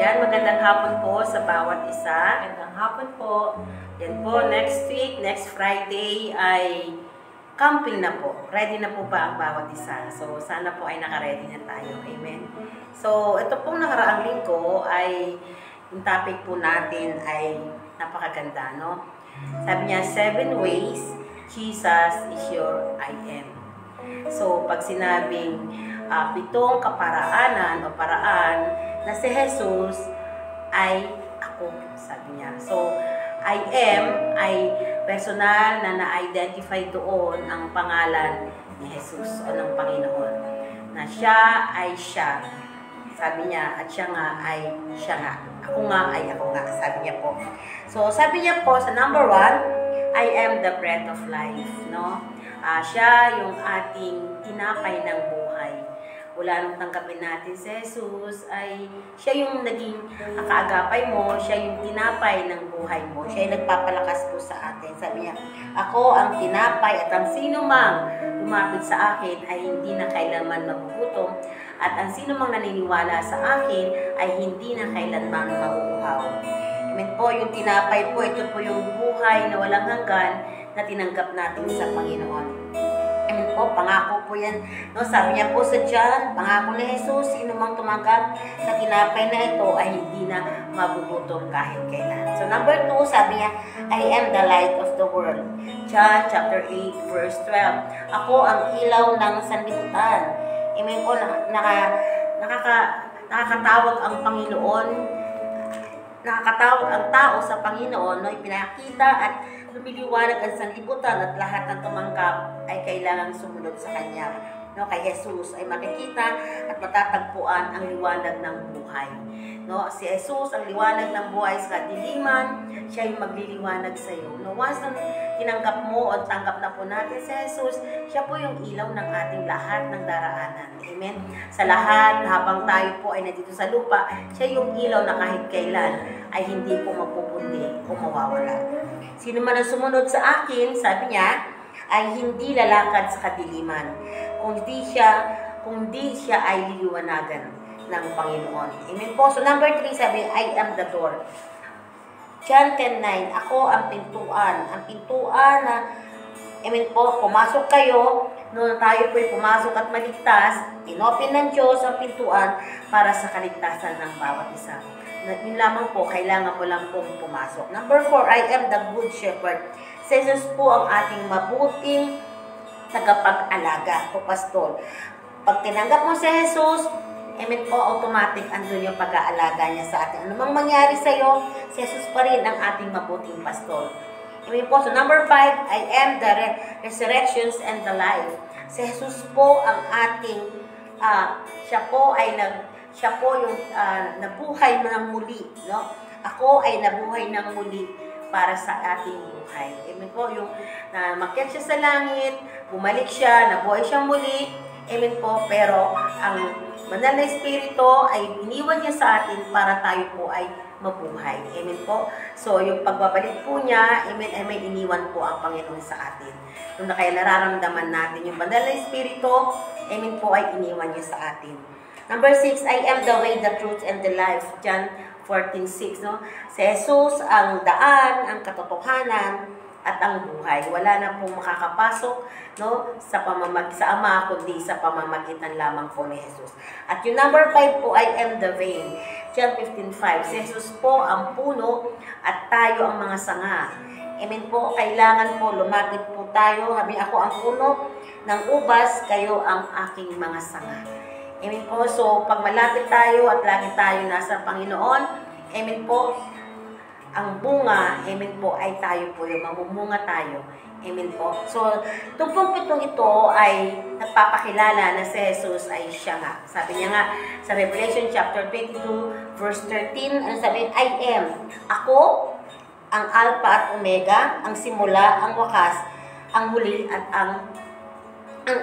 Ayan, magandang hapon po sa bawat isa. Magandang hapon po. Yan po, next week, next Friday ay camping na po. Ready na po ba ang bawat isa? So, sana po ay naka-ready na tayo. Amen. So, ito pong nakaraang linggo ay yung topic po natin ay napakaganda, no? Sabi niya, 7 ways Jesus is your I am. So, pag sinabing 7 kaparaanan o paraan na si Jesus ay ako, sabi niya. So, I am ay personal na na-identify doon ang pangalan ni Jesus o ng Panginoon. Na siya ay siya. Sabi niya, at siya nga ay siya nga. Ako nga ay ako nga, sabi niya po. So, sabi niya po sa number 1, I am the bread of life, no? Siya yung ating tinapay ng buhay. Wala nang tanggapin natin si Jesus, ay siya yung naging kaagapay mo, siya yung tinapay ng buhay mo, siya yung nagpapalakas po sa atin. Sabi niya, ako ang tinapay at ang sino mang lumapit sa akin ay hindi na kailanman magugutom at ang sino mang naniniwala sa akin ay hindi na kailanman mauuhaw. Amen po, yung tinapay po, ito po yung buhay na walang hanggan na tinanggap natin sa Panginoon. Amen po, pangako po yan. No, sabi niya po sa John, pangako ni Jesus, sino mang tumanggap sa tinapay na ito ay hindi na magugutom kahit kailan. So number 2, sabi niya, I am the light of the world. John chapter 8 verse 12. Ako ang ilaw ng sanlibutan. Amen po, nakakatawag ang Panginoon, nakakatawag ang tao sa Panginoon, no, ipinakita at lumiliwanag ang sanlibutan at lahat ng tumanggap ay kailangang sumunod sa Kanya. No, kay Jesus ay makikita at matatagpuan ang liwanag ng buhay. No, si Jesus ang liwanag ng buhay sa kadiliman, siya yung magliliwanag sa iyo. No, once na tinanggap mo o tanggap na po natin si Jesus, siya po yung ilaw ng ating lahat ng daraanan. Amen. Sa lahat, habang tayo po ay nandito sa lupa, siya yung ilaw na kahit kailan ay hindi po mapupundi o mawawala. Sino man ang sumunod sa akin, sabi niya, ay hindi lalakad sa kadiliman, kundi siya ay liliwanagan ng Panginoon. Amen po. So number 3, sabi, I am the door. John 10:9, ako ang pintuan. Ang pintuan na, amen po, pumasok kayo, noon tayo po'y pumasok at maligtas, inopen ng Diyos ang pintuan para sa kaligtasan ng bawat isa. Yun lamang po, kailangan mo lang pong pumasok. Number 4, I am the good shepherd. Si Jesus po ang ating mabuting tagapag-alaga o pastol. Pag tinanggap mo si Jesus, amen po, automatic andun yung pag-aalaga niya sa atin. Ano mang mangyari sa'yo, si Jesus pa rin ang ating mabuting pastol. Amen po. So number 5, I am the resurrections and the life. Si Jesus po ang ating, siya po yung nabuhay ng muli. No? Ako ay nabuhay ng muli para sa ating buhay. Amen po. Yung makyat siya sa langit, bumalik siya, nabuhay siyang muli. Amen po. Pero ang Banal na Espiritu ay iniwan niya sa atin para tayo po ay mabuhay. Amen po. So, yung pagbabalik po niya, amen, ay may iniwan po ang Panginoon sa atin. Kung na kaya nararamdaman natin yung Banal na Espiritu, amen po, ay iniwan niya sa atin. Number 6, I am the way, the truth, and the life. John 14:6, no? Si Jesus ang daan, ang katotohanan, at ang buhay. Wala na pong makakapasok, no, sa Ama, kundi sa pamamagitan lamang po ni Jesus. At yung number 5 po, I am the vine. John 15:5, si Jesus po ang puno at tayo ang mga sanga. Amen po, kailangan po lumapit po tayo. Sabi, ako ang puno ng ubas, kayo ang aking mga sanga. Amen po. So, pag malapit tayo at lagi tayo nasa Panginoon, amen po, ang bunga, amen po, ay tayo po yung mamumunga tayo. Amen po. So, itong puntong ito ay nagpapakilala na si Jesus ay siya nga. Sabi niya nga sa Revelation chapter 22, verse 13, ano sabi? I am. Ako, ang Alpha at Omega, ang simula, ang wakas, ang huli at ang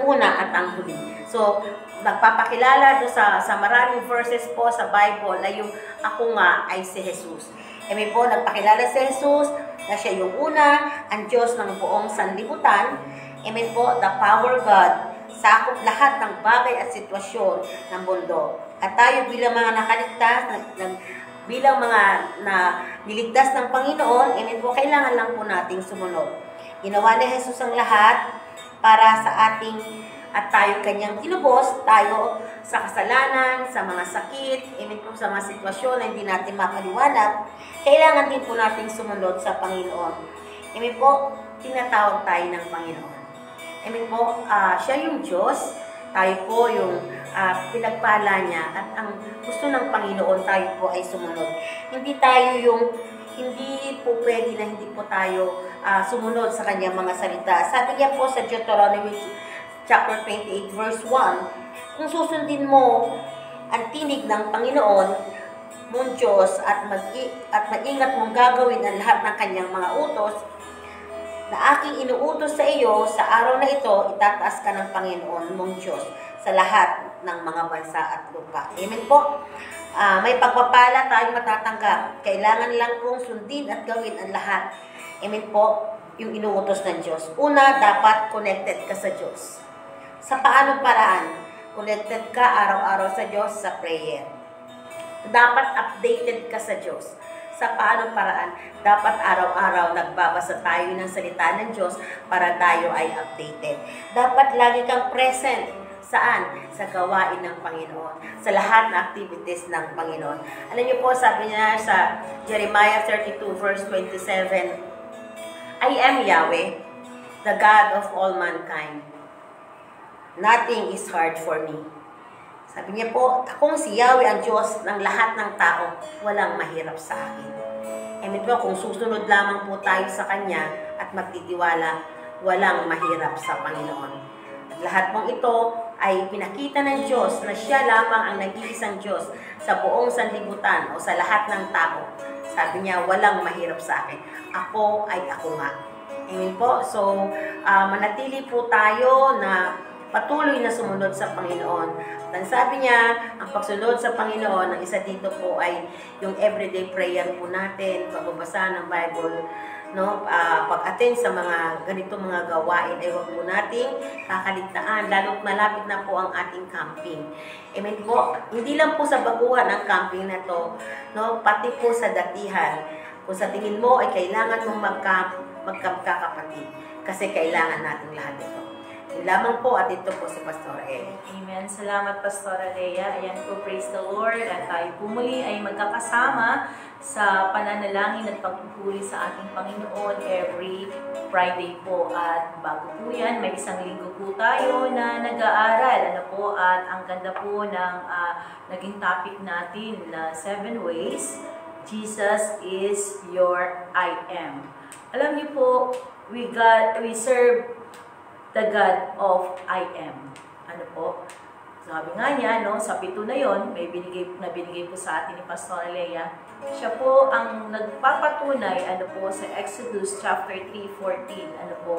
una at ang huli. So, nagpapakilala do sa maraming verses po sa Bible na yung ako nga ay si Jesus. Amen po, nagpakilala si Jesus na siya yung una, ang Diyos ng buong sanlibutan. Amen po, the power God, sakop lahat ng bagay at sitwasyon ng mundo. At tayo bilang mga nakaligtas, bilang mga na niligtas ng Panginoon, amen po, kailangan lang po nating sumunod. Ginawa ni Jesus ang lahat para sa ating at tayo kanyang tinubos, tayo sa kasalanan, sa mga sakit, amen po, sa mga sitwasyon na hindi natin makaliwanag, kailangan din po nating sumunod sa Panginoon. Amen po, tinatawag tayo ng Panginoon. Amen po, siya yung Diyos, tayo po yung pinagpala niya, at ang gusto ng Panginoon tayo po ay sumunod. Hindi po pwede na hindi po tayo sumunod sa kanyang mga salita. Sabi niya po sa Deuteronomy chapter 28 verse 1, kung susundin mo ang tinig ng Panginoon mong Diyos at mag-ingat mong gagawin ang lahat ng kanyang mga utos na aking inuutos sa iyo, sa araw na ito, itataas ka ng Panginoon mong Diyos sa lahat ng mga bansa at lupa. Amen po. May pagpapala tayong matatanggap. Kailangan lang pong sundin at gawin ang lahat. Amen po, yung inuutos ng Diyos. Una, dapat connected ka sa Diyos. Sa paanong paraan? Connected ka araw-araw sa Diyos sa prayer. Dapat updated ka sa Diyos. Sa paanong paraan? Dapat araw-araw nagbabasa tayo ng salita ng Diyos para tayo ay updated. Dapat lagi kang present. Saan? Sa gawain ng Panginoon. Sa lahat ng activities ng Panginoon. Alam niyo po, sabi niya sa Jeremiah 32 verse 27, I am Yahweh, the God of all mankind. Nothing is hard for me. Sabi niya po, akong si Yahweh ang Diyos ng lahat ng tao, walang mahirap sa akin. Amen po, kung susunod lamang po tayo sa Kanya at magtitiwala, walang mahirap sa Panginoon. At lahat pong ito ay pinakita ng Diyos na siya lamang ang nag-iisang Diyos sa buong sanlibutan o sa lahat ng tao. Sabi niya, walang mahirap sa akin. Ako ay ako nga. Amen po. So, manatili po tayo na patuloy na sumunod sa Panginoon. At sabi niya, ang pagsunod sa Panginoon, ang isa dito po ay yung everyday prayer po natin, pagbabasa ng Bible, no? Pag-attend sa mga ganitong mga gawain ay huwag po nating kakaligtaan, lalo't malapit na po ang ating camping. Amen po. Hindi lang po sa baguhan ang camping na to, no? Pati po sa datihan. Kung sa tingin mo ay kailangan mong magkakapatid, kasi kailangan natin lahat ito. Yun lamang po, at ito po si Pastora Ellie. Amen. Salamat, Pastora Lea. Ayan po, praise the Lord. At tayo po muli ay magkakasama sa pananalangin at pagpupuri sa ating Panginoon every Friday po. At bago po yan, may isang linggo po tayo na nag-aaral. Ano po, at ang ganda po ng naging topic natin na 7 ways Jesus is your I am. Alam niyo po, we serve the God of I am. Ano po? Sabi nga niya, no, sa 7 na yon, may binigay po sa atin ni Pastora Lea. Siya po ang nagpapatunay, ano po, sa Exodus chapter 3:14. Ano po?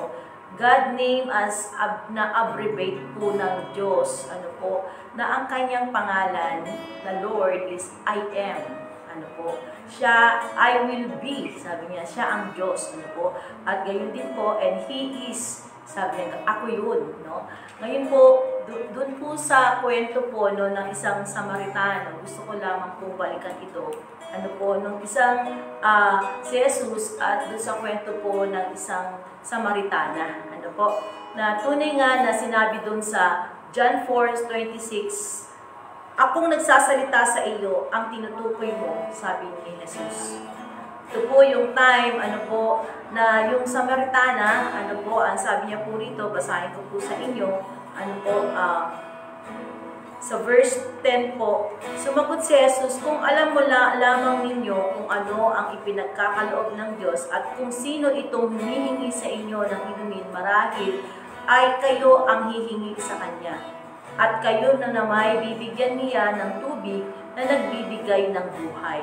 God name as na abbreviate po ng Diyos. Ano po? Na ang kanyang pangalan na Lord is I am. Ano po? Siya, I will be. Sabi niya, siya ang Diyos. Ano po? At gayon din po, and He is. Sabi niya, ako yun, no? Ngayon po, doon po sa kwento po, no, ng isang Samaritano, gusto ko lamang po balikan ito. Ano po, nung isang si Jesus at doon sa kwento po ng isang Samaritana. Ano po, na tunay nga na sinabi doon sa John 4:26, akong nagsasalita sa iyo, ang tinutukoy mo, sabi ni Jesus. Ito po yung time, ano po, na yung Samaritana, ano po, ang sabi niya po rito, basahin ko po sa inyo, ano po, sa verse 10 po, sumagot si Jesus, kung alam mo lamang ninyo kung ano ang ipinagkakaloob ng Diyos at kung sino itong humihingi sa inyo ng inumin, marahil ay kayo ang hihingi sa Kanya. At kayo na namay bibigyan niya ng tubig na nagbibigay ng buhay.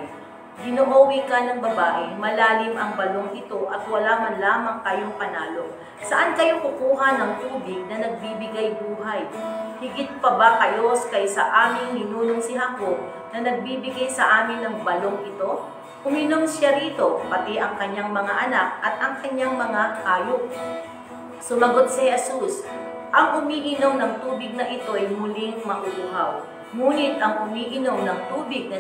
Ginoowi ka ng babae, malalim ang balong ito at wala man lamang kayong panalo. Saan kayo kukuha ng tubig na nagbibigay buhay? Higit pa ba kayo kaysa aming ninunong si Jacob na nagbibigay sa amin ng balong ito? Uminom siya rito, pati ang kanyang mga anak at ang kanyang mga hayop. Sumagot si Jesus, ang umiinom ng tubig na ito ay muling mauuhaw. Ngunit ang umiinom ng tubig na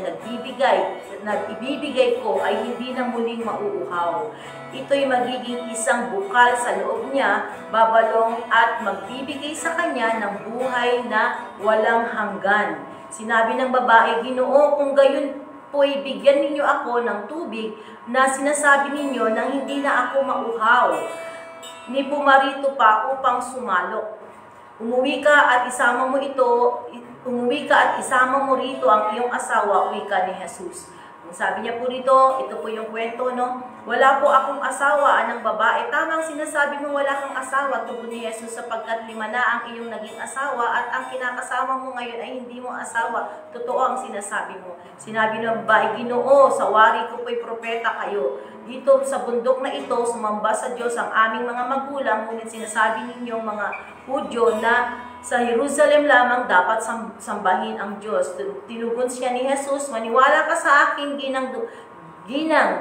ibibigay ko ay hindi na muling mauuhaw. Ito'y magiging isang bukal sa loob niya, babalong at magbibigay sa kanya ng buhay na walang hanggan. Sinabi ng babae, Ginoo, kung gayon po'y bigyan ninyo ako ng tubig na sinasabi ninyo nang hindi na ako mauhaw, ni pumarito pa upang sumalok. Umuwi ka at isama mo rito ang iyong asawa, wika ni Jesus. Sabi niya po rito, ito po yung kwento, no? Wala po akong asawa, anong babae. Tamang sinasabi mo wala kang asawa, tugon ni Jesus, sapagkat 5 na ang iyong naging asawa at ang kinakasama mo ngayon ay hindi mo asawa. Totoo ang sinasabi mo. Sinabi ng babae, Ginoo, sa wari ko po'y propeta kayo. Dito sa bundok na ito, sumamba sa Diyos ang aming mga magulang, ngunit sinasabi ninyong mga Hudyo na sa Jerusalem lamang dapat sambahin ang Diyos. Tinugon siya ni Jesus, maniwala ka sa akin, ginang,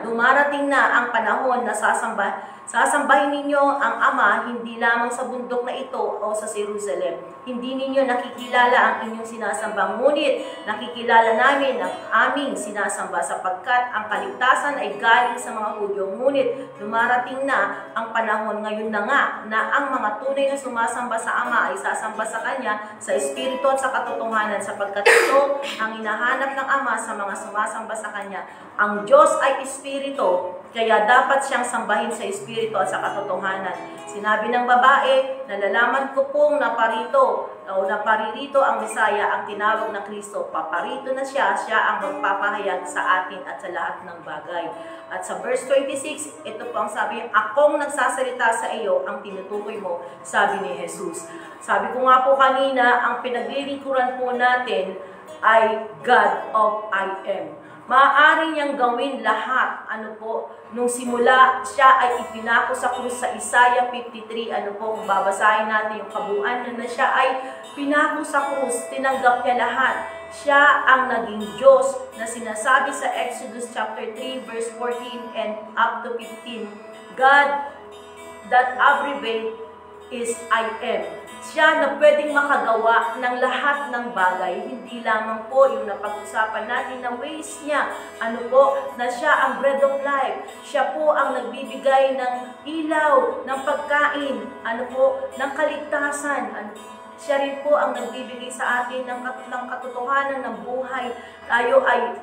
dumarating na ang panahon na sasambahin ninyo ang Ama, hindi lamang sa bundok na ito o sa Jerusalem. Hindi ninyo nakikilala ang inyong sinasamba, ngunit nakikilala namin ang aming sinasamba sapagkat ang kaligtasan ay galing sa mga Hudyo. Ngunit dumarating na ang panahon, ngayon na nga, na ang mga tunay na sumasamba sa Ama ay sasamba sa Kanya sa Espiritu at sa katotohanan, sapagkat ito ang hinahanap ng Ama sa mga sumasamba sa Kanya. Ang Diyos ay Espiritu, kaya dapat siyang sambahin sa Espiritu at sa katotohanan. Sinabi ng babae, nalalaman ko pong naparirito ang Mesaya, ang tinawag na Kristo. Paparito na siya ang magpapahayag sa atin at sa lahat ng bagay. At sa verse 26, ito po ang sabi, akong nagsasalita sa iyo, ang tinutukoy mo, sabi ni Jesus. Sabi ko nga po kanina, ang pinaglilingkuran po natin ay God of I Am. Maaari niyang gawin lahat. Nung simula, siya ay ipinako sa krus sa Isaiah 53. Kung babasahin natin yung kabuuan na siya ay pinako sa krus, tinanggap niya lahat. Siya ang naging Diyos na sinasabi sa Exodus chapter 3, verse 14 and up to 15. God that abbreviate is I Am. Siya na pwedeng makagawa ng lahat ng bagay, hindi lamang po yung napag-usapan natin na ways niya. Na siya ang bread of life. Siya po ang nagbibigay ng ilaw, ng pagkain, ng kaligtasan. Siya rin po ang nagbibigay sa atin ng katotohanan ng buhay. Tayo ay,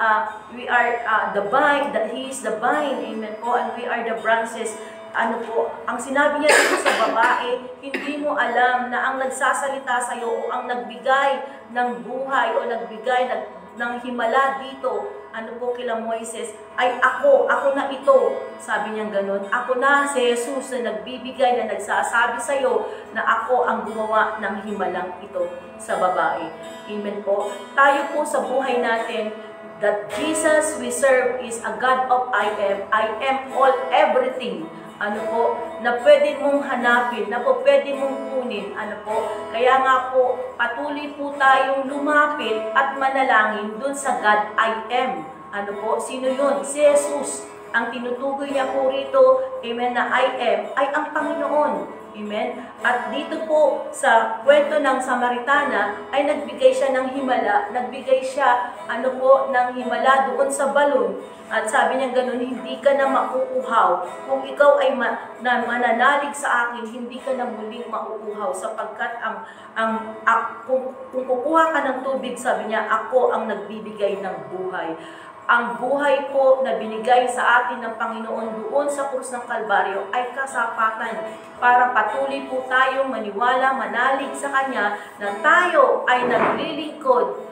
we are the vine, that He is the vine, amen po, and we are the branches. Ang sinabi niya dito sa babae, hindi mo alam na ang nagsasalita sa iyo o ang nagbigay ng buhay o nagbigay ng himala dito, kila Moises, ay ako na ito. Sabi niya ganun, ako na si Jesus na nagbibigay, na nagsasabi sa iyo na ako ang gumawa ng himalang ito sa babae. Amen po. Tayo po sa buhay natin, that Jesus we serve is a God of I am all everything. Na pwede mong hanapin, na po pwede mong kunin, Kaya nga po, patuloy po tayong lumapit at manalangin dun sa God I am. Sino yun? Si Jesus. Ang tinutukoy niya po rito, amen, na I am, ay ang Panginoon. Amen? At dito po sa kwento ng Samaritana ay nagbigay siya ng himala, nagbigay siya ng himala doon sa balon. At sabi niya ganun, hindi ka na mauuhaw. Kung ikaw ay mananalig sa akin, hindi ka na muling mauuhaw sapagkat kung kukuha ka ng tubig, sabi niya, ako ang nagbibigay ng buhay. Ang buhay po na binigay sa atin ng Panginoon doon sa krus ng Kalbaryo ay kasapatan para patuloy po tayong maniwala, manalig sa Kanya na tayo ay naglilingkod,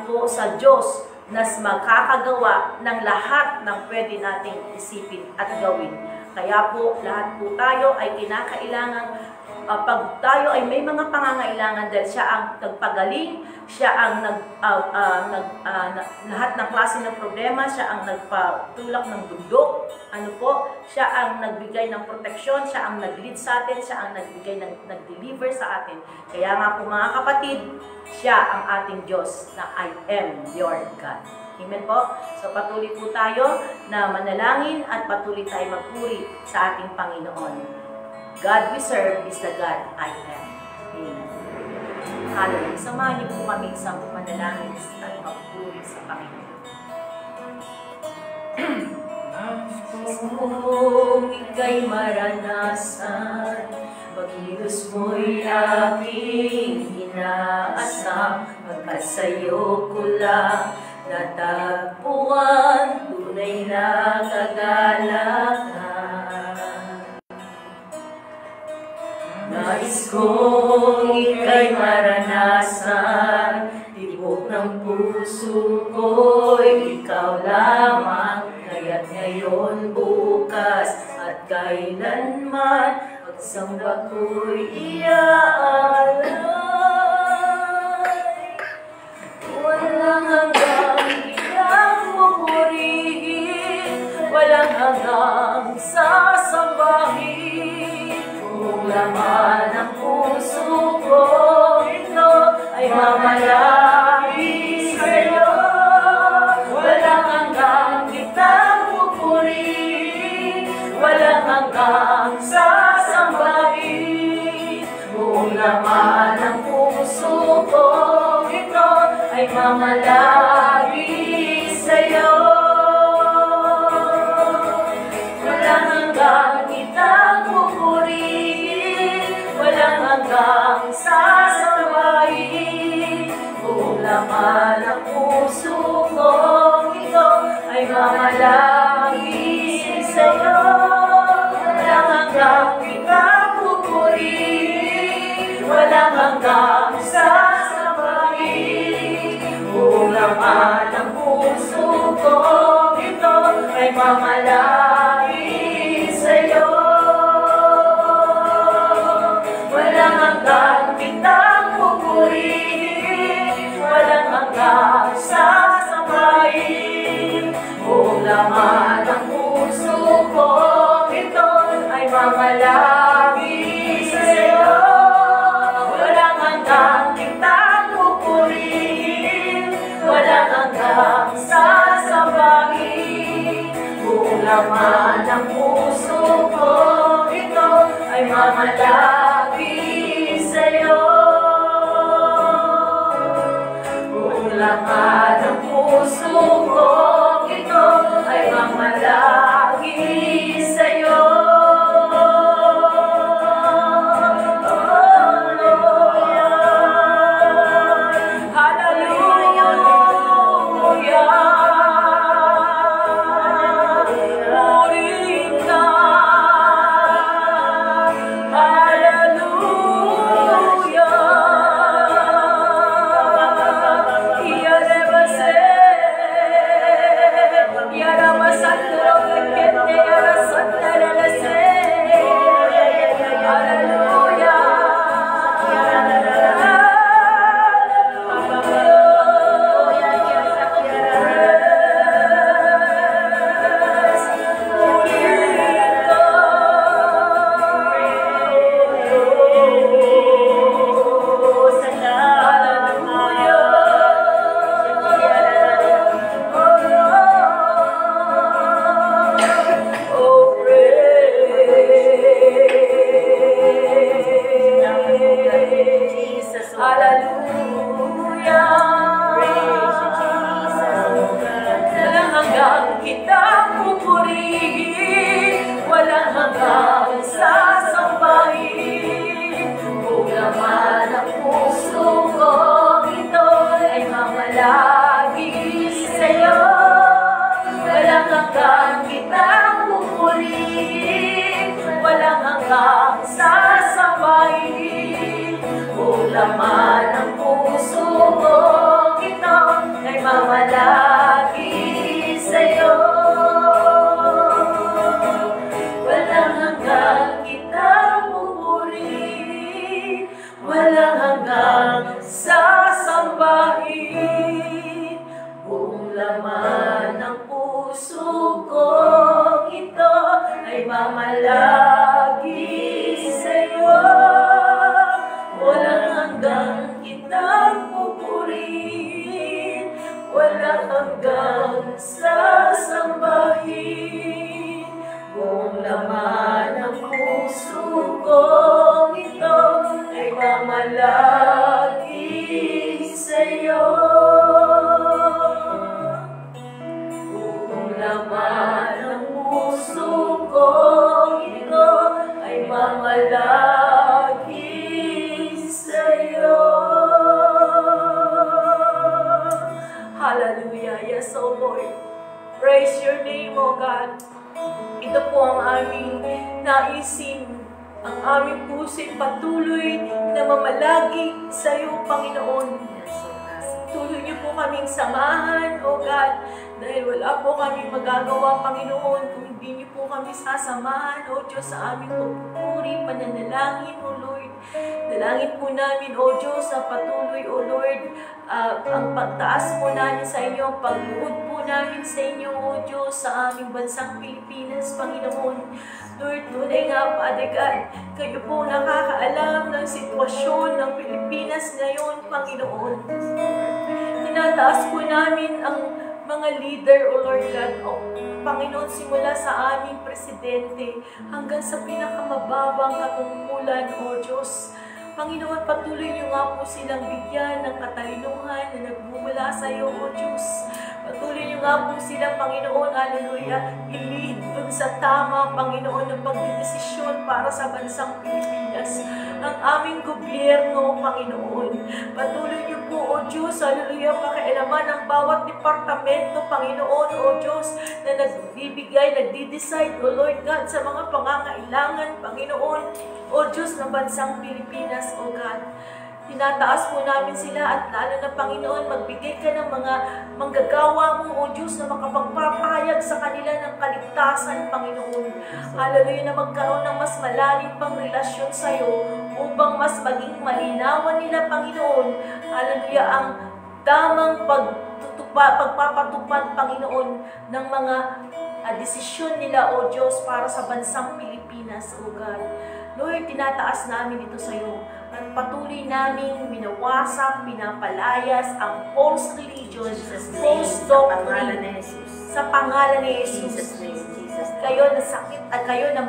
po, sa Diyos na makakagawa ng lahat ng pwede nating isipin at gawin. Kaya po, lahat po tayo ay kinakailangang pag tayo ay may mga pangangailangan dahil siya ang nagpagaling, siya ang lahat ng klase ng problema, siya ang nagpatulak ng bundok, siya ang nagbigay ng proteksyon, siya ang nag-lead sa atin, siya ang nagbigay nag-deliver sa atin. Kaya nga po mga kapatid, siya ang ating Diyos na I am your God. Amen po? So patuloy po tayo na manalangin at patuloy tayo magpuri sa ating Panginoon. God we serve is the God I am. Amen. Hallelujah. Samahan niyo po kami sa panalangin at pagpuri sa Panginoon. Kung ika'y maranasan, pag-ilos mo'y aking inaasam, pagkat sa'yo ko lang natagpuan tunay na kagalakan. Nais kong ika'y maranasan, tibok ng puso ko'y ikaw lamang, kaya't ngayon, bukas at kailanman, pagsamba ko'y iaalay. Walang hanggang ilang pupurihin, walang hanggang sasambahin. Kung laman ng puso ko, ito ay mamalaki sa'yo. Walang hanggang kitang pupurihin, walang hanggang sasambahin. Kung laman ng puso ko, ito ay mamalagi sa'yo. Walang hanggang kitang pupurihin, walang hanggang sasambahin. Kung laman ng puso ko, ito ay mamalagi sa'yo. Walang hanggang kitang pupurihin, walang hanggang sasambahin. Kung laman ng puso ko, ito ay mamalagi sa'yo. Walang hanggang kitang pupurihin, walang hanggang sasambahin. Kung laman ng puso ko, ito ay mamalagi sa'yo. Walang hanggang kitang pupurihin, walang hanggang sasambahin. Kung laman ng puso ko, ito ay mamalagi sa'yo. Kung laman ng puso ko, ito ay mamalagi sa'yo. Laman ng puso ko, ito ay mamalagi sa'yo. Walang hanggang kitang pupurihin, walang hanggang sasambahin. Buong laman ng puso ko, ito ay mamalagi sa'yo. Walang hanggang kitang pupurihin, walang hanggang sasambahin. Buong laman ng puso ko, ito ay mamalagi sa'yo. Buong laman ng puso ko, ito ay mamalagi sa'yo. Hallelujah. Yes, O Lord. Praise your name, O God. Ito po ang aming naisin. Ang aming puso'y patuloy na mamalagi sa iyo, Panginoon. Tuloy niyo po kaming samahan, O God, dahil wala po kaming magagawa, Panginoon, kung hindi niyo po kami sasamahan, O Diyos, sa aming pagpupuri, pananalangin, O Lord. Dalangin po namin, O Diyos, na patuloy, O Lord, ang pagtaas po namin sa inyo, ang pagluhod po namin sa inyo, O Diyos, sa aming bansang Pilipinas, Panginoon. Lord, tunay nga, Father God, kayo po nakakaalam ng sitwasyon ng Pilipinas ngayon, Panginoon. Tinataas po namin ang mga leader, O Lord God, O Panginoon, simula sa aming presidente hanggang sa pinakamababang katungkulan, O Diyos. Panginoon, patuloy niyo nga po silang bigyan ng katalinuhan na nagmumula sa iyo, O Diyos. Patuloy niyo nga po sila, Panginoon, hallelujah, i-lead dun sa tama, Panginoon, ng pagdidesisyon para sa bansang Pilipinas. Ang aming gobyerno, Panginoon. Patuloy niyo po, O Diyos, hallelujah, pakialaman ang bawat departamento, Panginoon, O Diyos, na nagbibigay, nagdi-decide, O Lord God, sa mga pangangailangan, Panginoon, O Diyos, ng bansang Pilipinas, O God. Tinataas po namin sila at lalo na, Panginoon, magbigay ka ng mga manggagawa mo, O Diyos, na makapagpapahayag sa kanila ng kaligtasan, Panginoon. Hallelujah, na magkaroon ng mas malalim pang relasyon sa iyo upang mas maging malinawan nila, Panginoon. Hallelujah, ang tamang pagpapatupad, Panginoon, ng mga desisyon nila, O Diyos, para sa bansang Pilipinas, O God. Lord, tinataas namin ito sa iyo at patuloy namin minawasak, pinapalayas ang false religion, false doctrine sa pangalan ni Jesus. Kayo na sakit at kayo na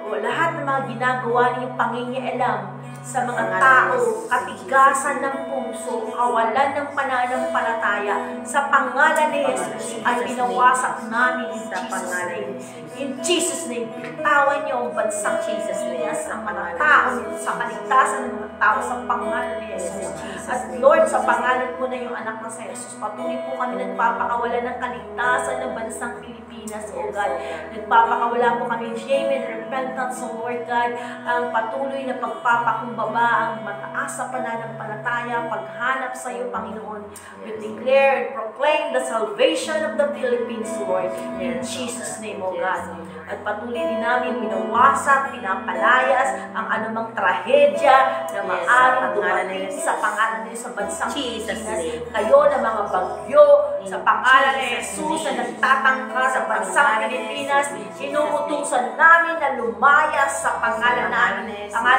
lahat ng mga ginagawa niyong pangingialam sa mga tao, katigasan ng puso, kawalan ng pananampalataya, sa pangalan ni Jesus ay binawasak namin in Jesus' name. Bitawan niyo ang bansang Pilipinas, ang mga tao sa kaligtasan ng mga tao sa pangalan ni Jesus. At Lord, sa pangalan po na yung anak na sa Jesus, patuloy po kami nagpapakawala ng kaligtasan ng bansang Pilipinas, O God. Nagpapakawala po kami ng shame and repentance, O Lord God, ang patuloy na pagpapakumbaba, ang mataas sa pananampalataya, paghanap sa iyo, Panginoon. We declare and proclaim the salvation of the Philippines, Lord, in Jesus' name, O God. At patuloy din namin binawasak, pinapalayas ang anumang trahedya na maaaring dumating sa pangalan niyo sa bansang Pilipinas. Kayo na mga bagyo sa pangalan ni Jesus na nagtatangka sa bansang Pilipinas, inuutusan namin na lumayas sa pangalan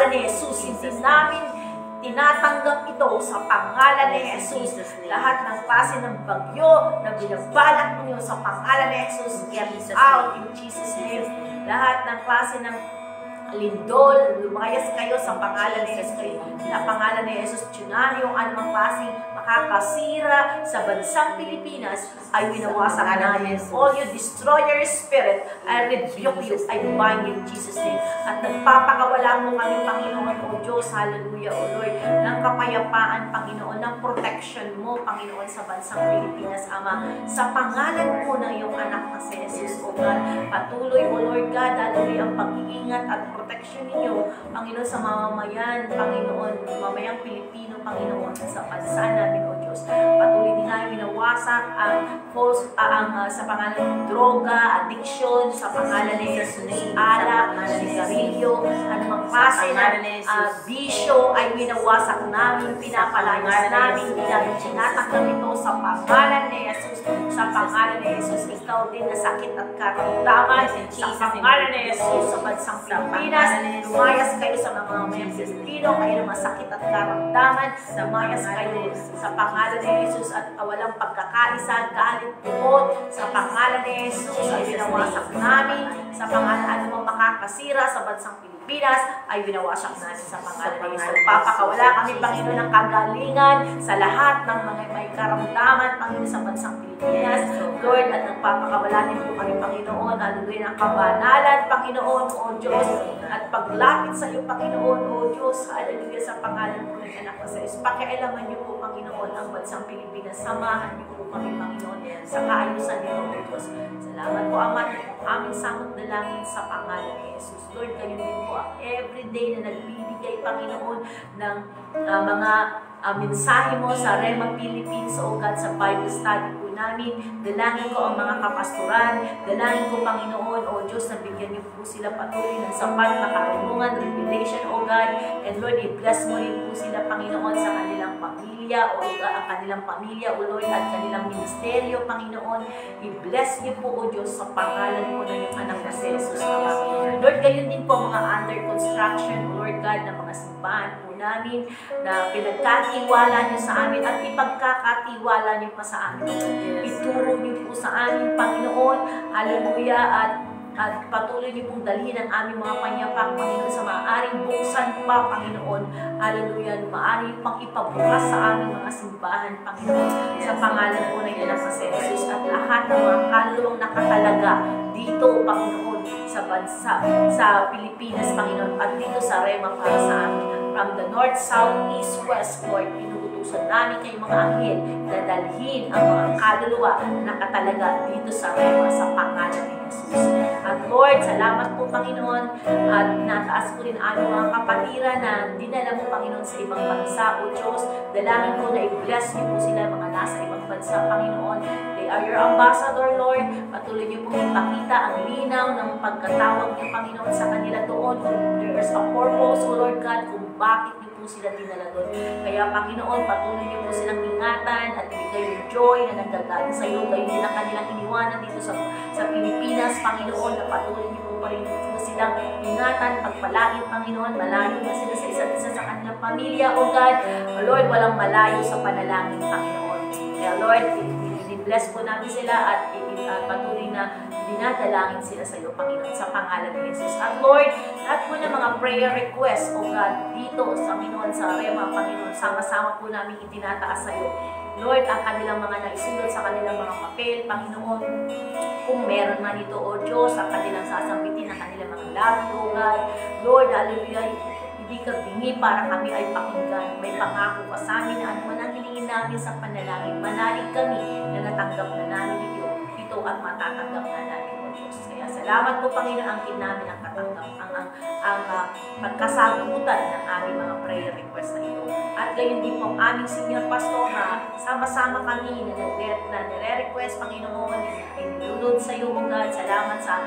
ni Jesus. Hindi namin tinatanggap ito sa pangalan ni Jesus. Lahat ng klase ng bagyo na binabalak niyo sa pangalan ni Jesus, get out in Jesus' name. Lahat ng klase ng lindol, lumayas kayo sa pangalan ni Jesus. Sa pangalan ni Jesus, tsunami o anumang klaseng makakasira sa bansang Pilipinas ay winawasak namin. All you destroyer spirit, I rebuke you, I bind you in Jesus' name. At nagpapakawala mo kami, Panginoon, O Diyos, hallelujah, O Lord, ng kapayapaan, Panginoon, ng protection mo, Panginoon, sa bansang Pilipinas, Ama. Sa pangalan mo ng iyong anak na si Jesus, O God, patuloy, O Lord God, hallelujah, ang pag-iingat at protection ninyo, Panginoon, sa mamamayan, Panginoon, mamayang Pilipino, Panginoon, sa bansa namin, O Diyos. Patuloy din namin winawasak ang sa pangalan ng droga, addiction, sa pangalan ni Jesus, alak, sigarilyo, anumang klase ng bisyo ay winawasak namin, pinapalayas namin, tinatakam ito sa pangalan ni Jesus. Sa pangalan ni Jesus, ikaw din na sakit at karamdaman, sa pangalan ni Jesus, sa bansang Pilipinas, lumayas kayo sa mga mamayang Pilipino, kayo na masakit at karamdaman, lumayas kayo sa pangalan ni Jesus at walang pagkakaisa, galit, tukot, sa pangalan ni Jesus ay binawasak namin, sa pangalan anumang makakasira sa bansang Pilipinas. Pilipinas ay winawasak natin sa pangalan ni Jesus. Papakawala kami, Panginoon, ng kagalingan sa lahat ng mga may karamdaman, Panginoon, sa bansang Pilipinas. Lord, at nagpapakawala din po kami, Panginoon, hallelujah, ng kabanalan, Panginoon, O Diyos, at paglapit sa iyo, Panginoon, O Diyos, hallelujah, sa pangalan po ng anak ko sa Diyos. Pakialaman niyo po, Panginoon, ang bansang Pilipinas. Samahan niyo po kami, Panginoon, sa kaayusan niyo, O Diyos. Salamat po, Ama, aming samot dalangin sa pangalan ni Jesus. Lord, kayo din po ang everyday na nagbibigay, Panginoon, ng mga mensahe mo sa Rema Philippines, O God, sa Bible study po namin. Dalangin ko ang mga kapastoran. Dalangin ko, Panginoon, O Diyos, na bigyan niyo po sila patuloy ng sapat na karunungan, revelation, O God. And Lord, i-bless mo rin po sila, Panginoon, sa kanilang pamilya, O ang kanilang pamilya, O Lord, at kanilang ministeryo, Panginoon. I-bless niyo po, O Diyos, sa pangalan po ng iyong anak na si Jesus. Lord, gayon din po mga under construction, Lord God, na mga simbahan po namin na pinagkatiwala niyo sa amin at ipagkakatiwala niyo pa sa amin. Ituro niyo po sa amin, Panginoon, hallelujah, at patuloy niyo pong dalhin ang aming mga panyapak, Panginoon, sa maaaring buksan pa, Panginoon, hallelujah, maaari pang ipabukas sa aming mga simbahan, Panginoon, sa pangalan po ng iyong sa Jesus, at lahat ng mga kaluluwang nakatalaga dito, Panginoon, sa bansa, sa Pilipinas, Panginoon, at dito sa Rema para sa amin. From the north, south, east, west, Lord, inuutusan namin kayo mga anghel na dalhin ang mga kaluluwa na nakatalaga dito sa Rema sa pangalan ni Jesus. At Lord, salamat po, Panginoon, at nataas ko rin ang mga kapatira na dinala mo, Panginoon, sa ibang bansa, O Diyos. Dalangin ko na i-bless niyo po sila, mga nasa ibang bansa, Panginoon. They are your ambassador, Lord. Patuloy niyo po ipakita ang linaw ng pagkatawag niyo, Panginoon, sa kanila doon. Kung there's a purpose, O Lord God, kung bakit niyo po sila dinala doon. Kaya, Panginoon, patuloy niyo po silang ingatan at ibigay yung joy na nanggagaling sa iyo. Gayon din ang kanilang iniwanan dito sa Pilipinas, Panginoon, na patuloy niyo po pa rin po silang ingatan, pagpalain, Panginoon, malayo na sila sa isa't isa sa kanilang pamilya, O God. O Lord, walang malayo sa panalangin, Panginoon. Kaya, Lord, bless po namin sila at patuloy na dinadalangin sila sa iyo, Panginoon, sa pangalan ni Jesus. At Lord, lahat po ng mga prayer requests, O God, dito sa Panginoon, sa Rema, Panginoon, sama-sama po namin itinataas sa iyo. Lord, ang kanilang mga naisulot sa kanilang mga papel, Panginoon, kung meron man ito, O Diyos, ang kanilang sasampitin, ang kanilang mga labi, O God. Lord, hallelujah, hindi ka bingi para kami ay pakinggan. May pangako ka sa amin na ano man ang hilingin namin sa panalangin. Manalig kami na natanggap na namin ito at matatanggap na namin, O Diyos. Kaya salamat po, Panginoon, ang namin ang katanggap, ang pagkasagutan ng aming mga prayer request na ito. At gayon din po ang aming senior pastor na sama-sama kami na nire-request, Panginoon, na inilulod sa iyo, O God. Salamat sa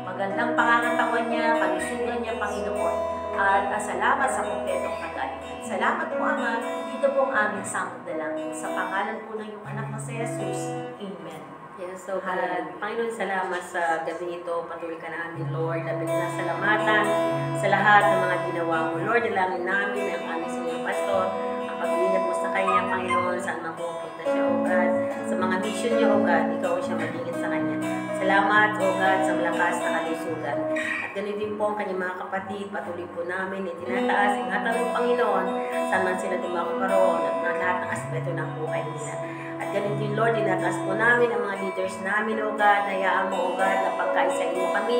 magandang pangangatawan niya, kalusugan niya, Panginoon. At salamat sa kompletong kagalingan. Salamat po, Ama. Dito po ang aming samot dalangin. Sa pangalan po ng iyong anak na si Jesus. Amen. Yes, so Panginoon, salamat sa gabi ito. Patuloy ka namin, Lord. Labing na salamatan sa lahat ng mga ginawa mo. Lord, dalangin namin ang aming senior pastor. Ang pag-iingat mo sa kanya, Panginoon, saan mapupunta siya, O God. Sa mga mission niya, O God, ikaw siya magiging sa kanya. Salamat, O God, sa malakas na kalusugan. At ganun din po ang kanyang mga kapatid. Patuloy po namin itinataas. Ingatan mo, Panginoon, saan man sila dumakaroon at na lahat ng aspeto ng buhay nila. At ganun din, Lord, tinataas po namin ang mga leaders namin, O God. Hayaan mo, O God, na pagkaisahin mo kami,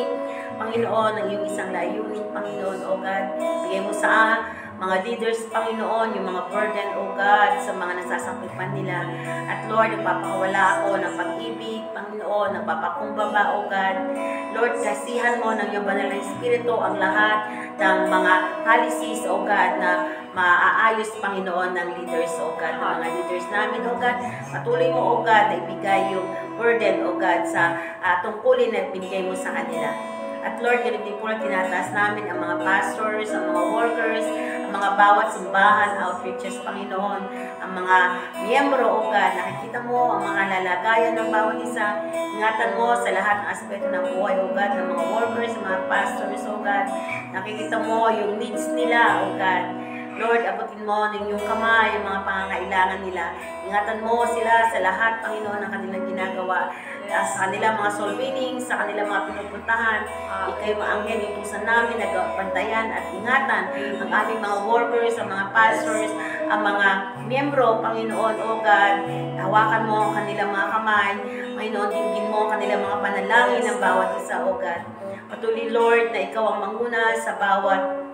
Panginoon, ang iyong isang layunin, Panginoon, O God. Bigay mo sa mga leaders, Panginoon, yung mga burden, O God, sa mga nasasakipan nila. At Lord, nagpapakawala ako ng pag-ibig, Panginoon, nagpapakumbaba, O God. Lord, kasihan mo ng iyong banal na Espiritu ang lahat ng mga policies, O God, na maaayos, Panginoon, ng leaders, O God, ng mga leaders namin, O God. Patuloy mo, O God, na ibigay yung burden, O God, sa tungkulin na binigay mo sa kanila. At Lord, ganun din po na tinataas namin ang mga pastors, ang mga workers, ang mga bawat simbahan, outreaches, Panginoon, ang mga miyembro, O God. Nakikita mo ang mga lalagayan ng bawat isa. Ingatan mo sa lahat ng aspeto ng buhay, O God, ng mga workers, mga pastors, O God. Nakikita mo yung needs nila, O God. Lord, abutin mo ng iyong kamay yung mga pangangailangan nila. Ingatan mo sila sa lahat, Panginoon, ng kanilang ginagawa. Sa kanilang mga soul winning, sa kanilang mga pinupuntahan. Ika'y mga anghel, itusan namin, nagbantayan at ingatan ang aming mga workers, ang mga pastors, ang mga miyembro, Panginoon, O God. Hawakan mo ang kanilang mga kamay. Panginoon, dinggin mo ang kanilang mga panalangin ng bawat isa, O God. Patuloy, Lord, na ikaw ang manguna sa bawat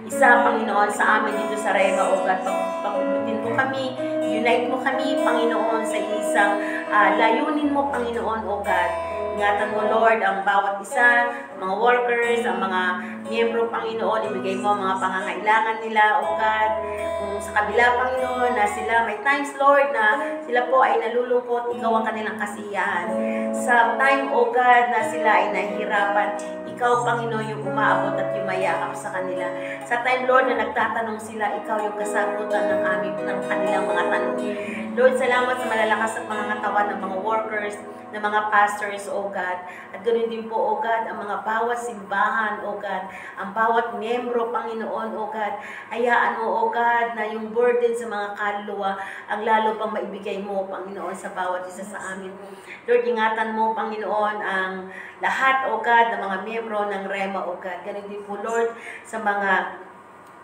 isa, Panginoon, sa amin dito sa Rema, O God. Pagbutin mo kami, unite mo kami, Panginoon, sa isang layunin mo, Panginoon, O God. Ingatan mo, Lord, ang bawat isa, mga workers, ang mga miyembro, Panginoon, ibigay mo ang mga pangangailangan nila, O God. Kung sa kabila, Panginoon, na sila may times, Lord, na sila po ay nalulungkot, ikaw ang kanilang kasiyahan. Sa time, O God, na sila ay nahihirapan, ikaw, Panginoon, yung umaabot at yung mayakap sa kanila. Sa time, Lord, na nagtatanong sila, ikaw yung kasagutan ng kanilang mga tanong. Lord, salamat sa malalakas at mga katawan ng mga workers, ng mga pastors, O God. At ganoon din po, O God, ang mga bawat simbahan, O God, ang bawat miyembro, Panginoon, O God. Hayaan mo, O God, na yung burden sa mga kaluluwa, ang lalo pang maibigay mo, Panginoon, sa bawat isa sa amin. Lord, ingatan mo, Panginoon, ang lahat, O God, ng mga miyembro ng Rema, O God. Ganoon din po, Lord, sa mga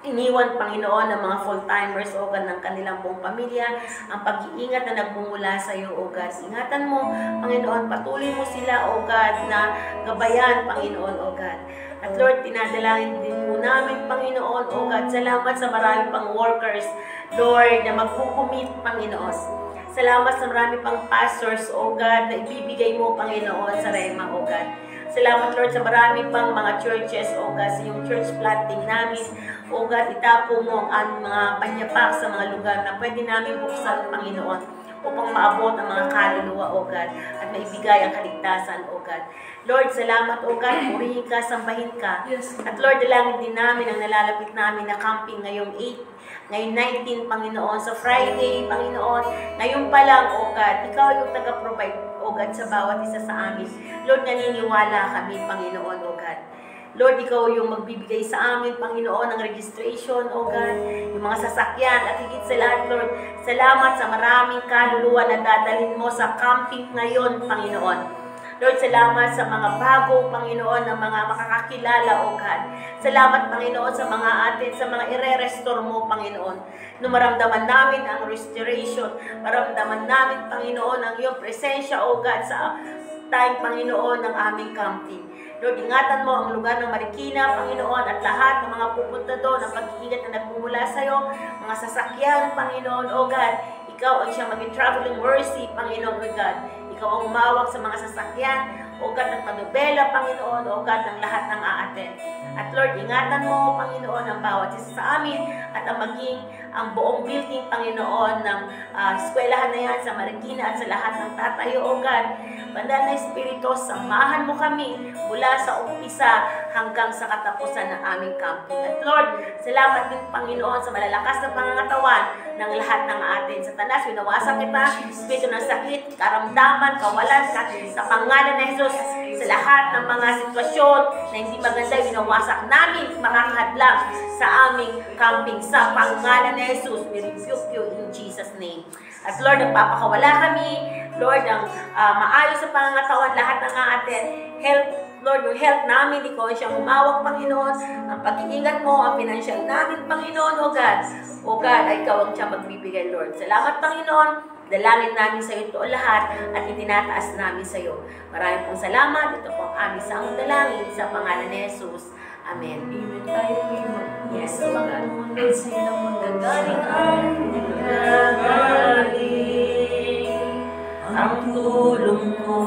iniwan, Panginoon, ng mga full-timers, O God, ng kanilang buong pamilya, ang pag-iingat na nagmumula sa iyo, O God. Ingatan mo, Panginoon, patuloy mo sila, O God, na gabayan, Panginoon, O God. At Lord, tinadalangin din po namin, Panginoon, O God, salamat sa marami pang workers, Lord, na magkukumit, Panginoon. Salamat sa marami pang pastors, O God, na ibibigay mo, Panginoon, sa Rema, O God. Salamat, Lord, sa marami pang mga churches, O God, sa yung church planting namin. O God, itapo mo ang mga panyapak sa mga lugar na pwede namin buksan, Panginoon, upang maabot ang mga kaluluwa, O God, at maibigay ang kaligtasan, O God. Lord, salamat, O God, purihin ka, sambahin ka. At Lord, dalangin din namin ang nalalapit namin na camping ngayong 8, ngayon 19, Panginoon, sa Friday, Panginoon, ngayon pa lang, O God, ikaw yung taga-provide, O God, sa bawat isa sa amin. Lord, naniniwala kami, Panginoon, O God. Lord, ikaw yung magbibigay sa amin, Panginoon, ng registration, O God, yung mga sasakyan, at higit sa lahat, Lord, salamat sa maraming kaluluwa na dadalhin mo sa camping ngayon, Panginoon. Lord, salamat sa mga bago, Panginoon, ng mga makakakilala, O God. Salamat, Panginoon, sa mga atin, sa mga ire-restore mo, Panginoon. Nung maramdaman namin ang restoration, maramdaman namin, Panginoon, ang iyong presensya, O God, sa time, Panginoon, ng aming camping. Lord, ingatan mo ang lugar ng Marikina, Panginoon, at lahat ng mga pupunta doon, ang pag-iingat na nagmumula sa iyo, mga sasakyan, Panginoon, O God. Ikaw ang siyang maging traveling mercy, Panginoon, O God. Ikaw ang umawag sa mga sasakyan, O God, ng manubela, Panginoon, O God, ng lahat ng aaten. At Lord, ingatan mo, Panginoon, ang bawat isa sa amin at ang maging ang buong building, Panginoon, ng eskwelahan na yan sa Marikina at sa lahat ng tatayo, O God. Banal na Espiritu, samahan mo kami mula sa umpisa hanggang sa katapusan ng aming camping. At Lord, salamat din, Panginoon, sa malalakas na pangangatawan ng lahat ng atin. Sa tanas, winawasan kita, espiritu ng sakit, karamdaman, kawalan, sa pangalan ng Jesus, sa lahat ng mga sitwasyon na hindi maganda, winawasak namin, makakahadlang sa aming camping. Sa pangalan ng Jesus, we rebuke you in Jesus' name. At Lord, nagpapakawala kami, Lord, ang maayos sa pangangatawan, lahat ng atin, help, Lord, yung health namin, ikaw siyang umawak, Panginoon, ang pag-iingat mo, ang financial namin, Panginoon, O God. O God, ay ikaw ang siyang magbibigay, Lord. Salamat, Panginoon. Dalangin namin sa iyo ito lahat at itinataas namin sa iyo. Maraming pong salamat. Ito po ang aming saang dalangin sa pangalan ni Jesus. Amen. Amen. Tayo po yung yes, Panginoon, sa iyo lang magagaling ang tulong mo.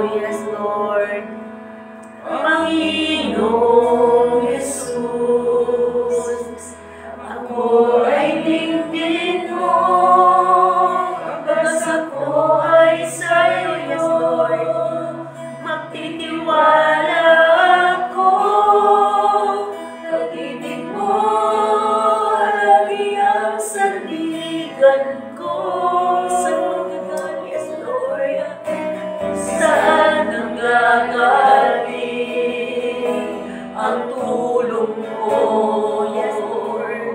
Yes, Lord. Panginoong Jesus, ako ay dinggin mo, basta ko ay sa'yo, yes, Lord. Magtitiwala ako, pag-ibig mo, lagi ang sandigan ko. Saan magagaling, yes, Lord? Saan nanggagaling ang tulong ko, yes, Lord?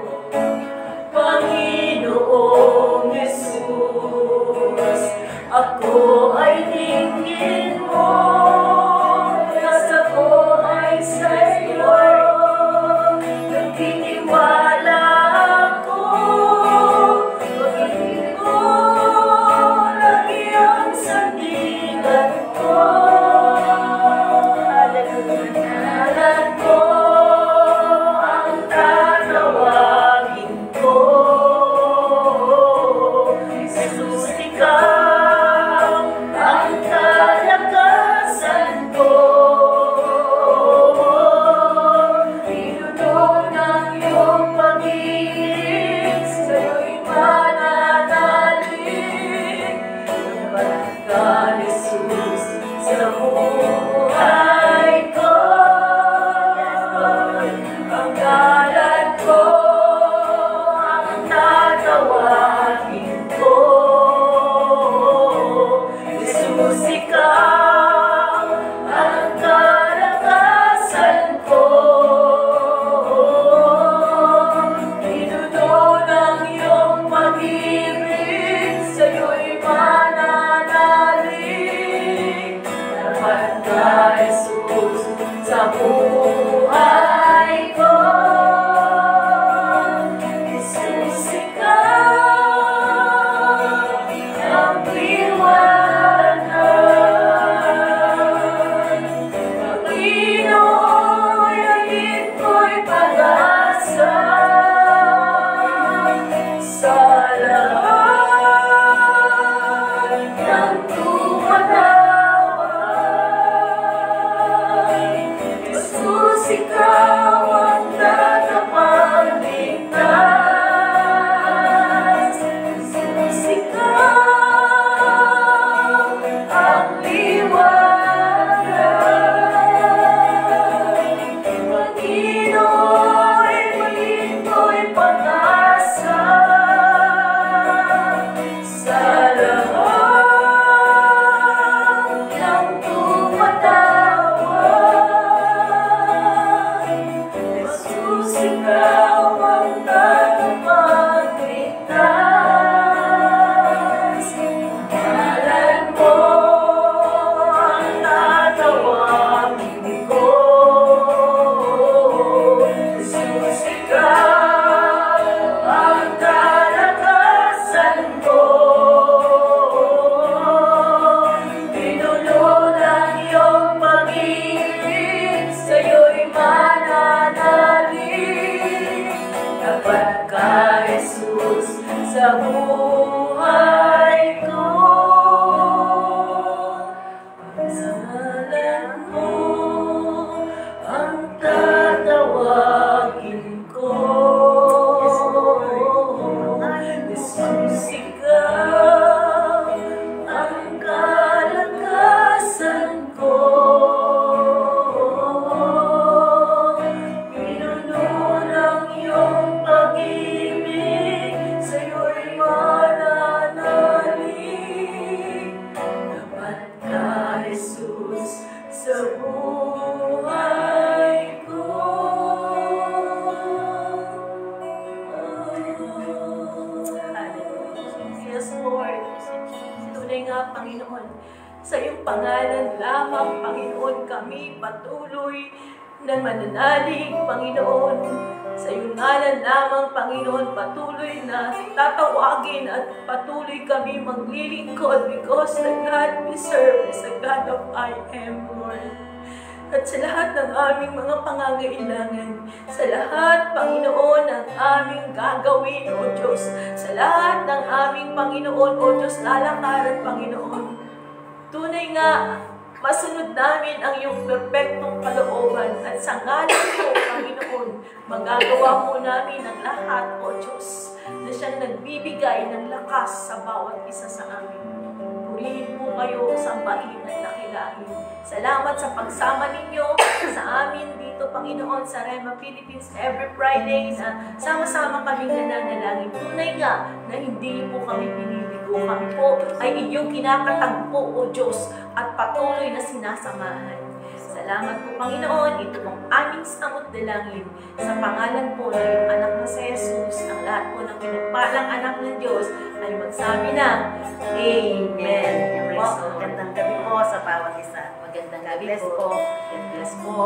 nga, Panginoon, sa iyong pangalan lamang, Panginoon, kami patuloy na mananalig, Panginoon. Sa iyong ngalan lamang, Panginoon, patuloy na tatawagin at patuloy kami maglilingkod because the God we serve is a God of I am, Lord. At sa lahat ng aming mga pangangailangan, sa lahat, Panginoon, ng aming gagawin, O Diyos, sa lahat ng aming, Panginoon, O Diyos, lalakaran, Panginoon, tunay nga, masunod namin ang iyong perpektong kalooban at sa ngalan mo, Panginoon, magagawa po namin ang lahat, O Diyos, na siyang nagbibigay ng lakas sa bawat isa sa amin. Purihin po kayo, sambahin at dakilain. Salamat sa pagsama ninyo sa amin dito, Panginoon, sa Rema Philippines every Friday na sama-sama kaming nananalangin. Tunay nga na hindi po kami piniligo. Kami po ay inyong kinakatagpo, O Diyos, at patuloy na sinasamahan. Salamat po, Panginoon. Ito pong aming samot dalangin sa pangalan po ng iyong anak na si Jesus. Ang lahat po ng pinagpalang anak ng Diyos ay magsabi na, Amen. Magandang gabi po sa bawat isa. Magandang God gabi bless po. po. God bless po.